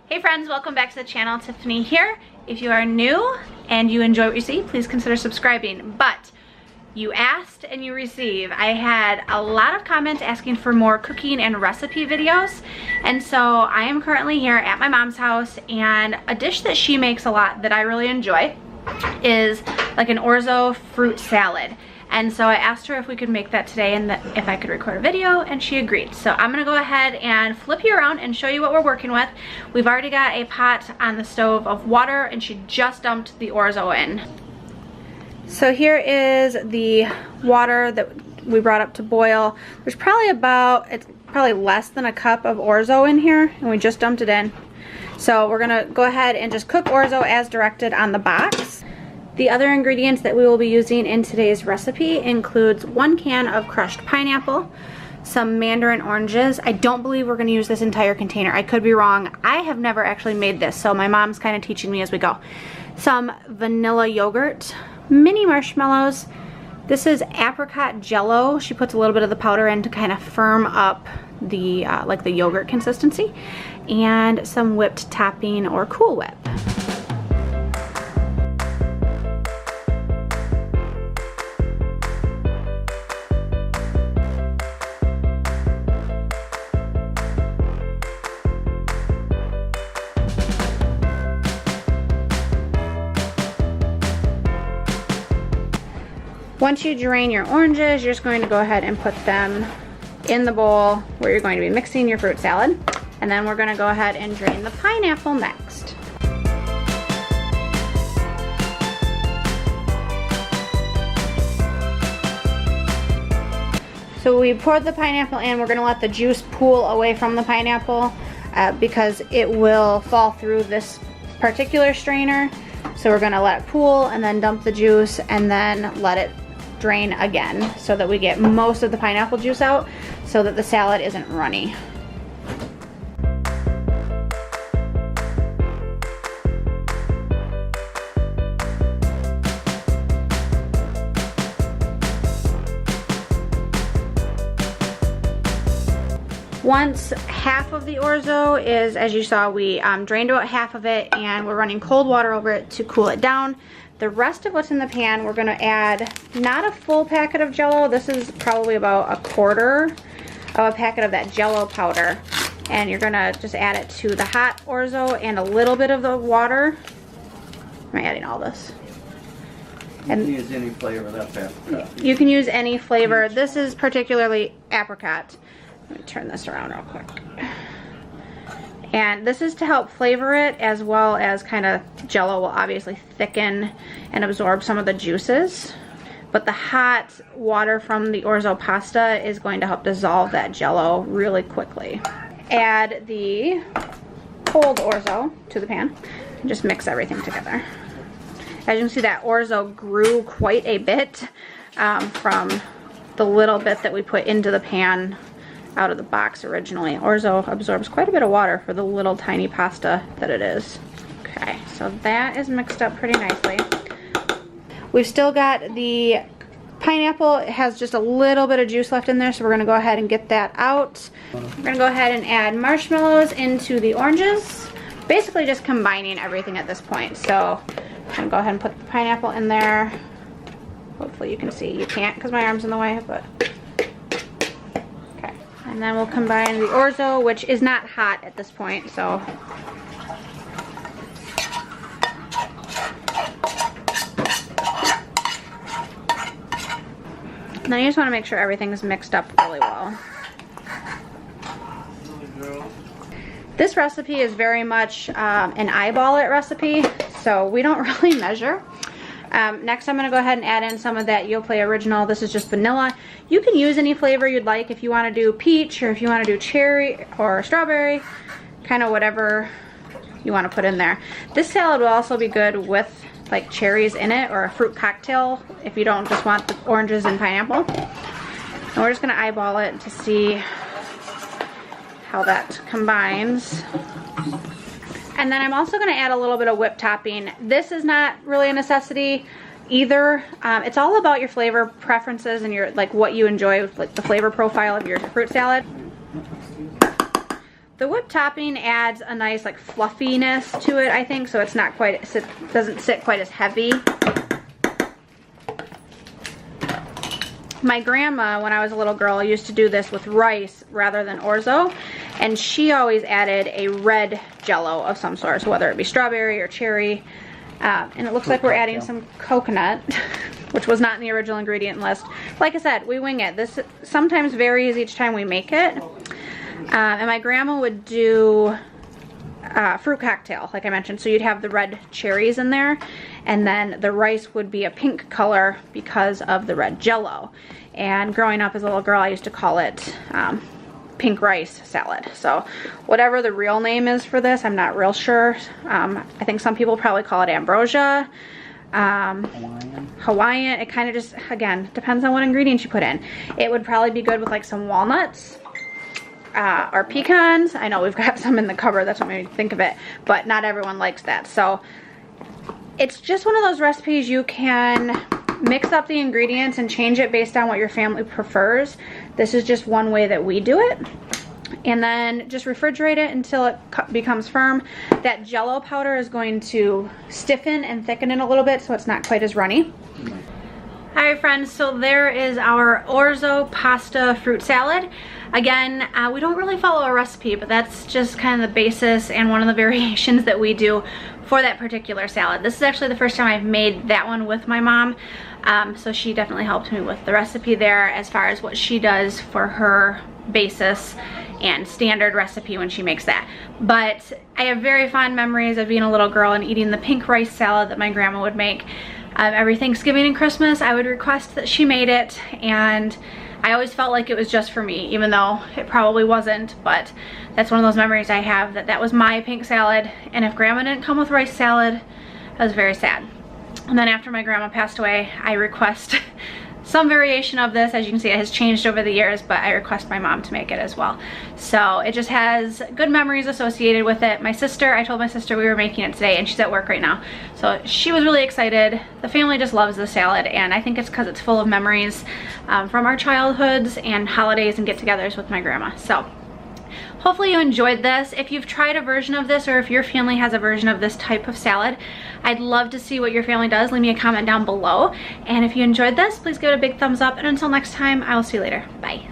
Hey friends, welcome back to the channel. Tiffany here. If you are new and you enjoy what you see, please consider subscribing. But you asked and you receive. I had a lot of comments asking for more cooking and recipe videos, and so I am currently here at my mom's house, and a dish that she makes a lot that I really enjoy is like an orzo fruit salad. And so I asked her if we could make that today and if I could record a video, and she agreed. So I'm gonna go ahead and flip you around and show you what we're working with. We've already got a pot on the stove of water, and she just dumped the orzo in. So here is the water that we brought up to boil. There's probably it's probably less than a cup of orzo in here, and we just dumped it in. So we're gonna go ahead and just cook orzo as directed on the box. The other ingredients that we will be using in today's recipe includes 1 can of crushed pineapple, some mandarin oranges. I don't believe we're going to use this entire container. I could be wrong. I have never actually made this, so my mom's kind of teaching me as we go. Some vanilla yogurt, mini marshmallows. This is apricot jello. She puts a little bit of the powder in to kind of firm up the like the yogurt consistency, and some whipped topping or Cool Whip. Once you drain your oranges, you're just going to go ahead and put them in the bowl where you're going to be mixing your fruit salad. And then we're going to go ahead and drain the pineapple next. So we poured the pineapple in. We're going to let the juice pool away from the pineapple because it will fall through this particular strainer. So we're going to let it pool and then dump the juice and then let it drain again so that we get most of the pineapple juice out so that the salad isn't runny. Once half of the orzo is, as you saw, we drained out half of it and we're running cold water over it to cool it down. The rest of what's in the pan, we're gonna add not a full packet of jello. This is probably about a quarter of a packet of that jello powder. And you're gonna just add it to the hot orzo and a little bit of the water. I'm adding all this. And you can use any flavor of that apricot. You can use any flavor. This is particularly apricot. Let me turn this around real quick. And this is to help flavor it, as well as kind of jello will obviously thicken and absorb some of the juices. But the hot water from the orzo pasta is going to help dissolve that jello really quickly. Add the cold orzo to the pan and just mix everything together. As you can see, that orzo grew quite a bit from the little bit that we put into the pan out of the box originally. Orzo absorbs quite a bit of water for the little tiny pasta that it is. Okay, so that is mixed up pretty nicely. We've still got the pineapple. It has just a little bit of juice left in there, so we're gonna go ahead and get that out. We're gonna go ahead and add marshmallows into the oranges. Basically just combining everything at this point. So I'm gonna go ahead and put the pineapple in there. Hopefully you can see. You can't because my arm's in the way, but and then we'll combine the orzo, which is not hot at this point, so. And then you just want to make sure everything is mixed up really well. This recipe is very much an eyeball it recipe, so we don't really measure. Next I'm going to go ahead and add in some of that Yoplait Original. This is just vanilla. You can use any flavor you'd like. If you want to do peach, or if you want to do cherry or strawberry, kind of whatever you want to put in there. This salad will also be good with like cherries in it, or a fruit cocktail if you don't just want the oranges and pineapple. And we're just going to eyeball it to see how that combines. And then I'm also going to add a little bit of whipped topping. This is not really a necessity either. It's all about your flavor preferences and your like what you enjoy with like the flavor profile of your fruit salad. The whipped topping adds a nice like fluffiness to it, I think, so it's not quite, it doesn't sit quite as heavy. My grandma, when I was a little girl, used to do this with rice rather than orzo, and she always added a red jello of some sort, so whether it be strawberry or cherry. And it looks like we're adding some coconut, which was not in the original ingredient list. Like I said, we wing it. This sometimes varies each time we make it. And my grandma would do fruit cocktail, like I mentioned. So you'd have the red cherries in there, and then the rice would be a pink color because of the red jello. And growing up as a little girl, I used to call it pink rice salad. So whatever the real name is for this, I'm not real sure. I think some people probably call it ambrosia, Hawaiian. It kind of just, again, depends on what ingredients you put in. It would probably be good with like some walnuts or pecans. I know we've got some in the cupboard, that's what made me think of it, but not everyone likes that. So it's just one of those recipes you can mix up the ingredients and change it based on what your family prefers. This is just one way that we do it. And then just refrigerate it until it becomes firm. That jello powder is going to stiffen and thicken it a little bit so it's not quite as runny. Alright friends, so there is our Orzo Pasta Fruit Salad. Again, we don't really follow a recipe, but that's just kind of the basis and one of the variations that we do for that particular salad. This is actually the first time I've made that one with my mom, so she definitely helped me with the recipe there as far as what she does for her basis and standard recipe when she makes that. But I have very fond memories of being a little girl and eating the pink rice salad that my grandma would make. Every Thanksgiving and Christmas I would request that she made it, and I always felt like it was just for me, even though it probably wasn't. But that's one of those memories I have, that was my pink salad, and if grandma didn't come with rice salad, I was very sad. And then after my grandma passed away, I request some variation of this. As you can see, it has changed over the years, but I request my mom to make it as well. So it just has good memories associated with it. My sister, I told my sister we were making it today, and she's at work right now, so she was really excited. The family just loves the salad, and I think it's because it's full of memories from our childhoods and holidays and get-togethers with my grandma. So hopefully you enjoyed this. If you've tried a version of this, or if your family has a version of this type of salad, I'd love to see what your family does. Leave me a comment down below. And if you enjoyed this, please give it a big thumbs up. And until next time, I will see you later. Bye.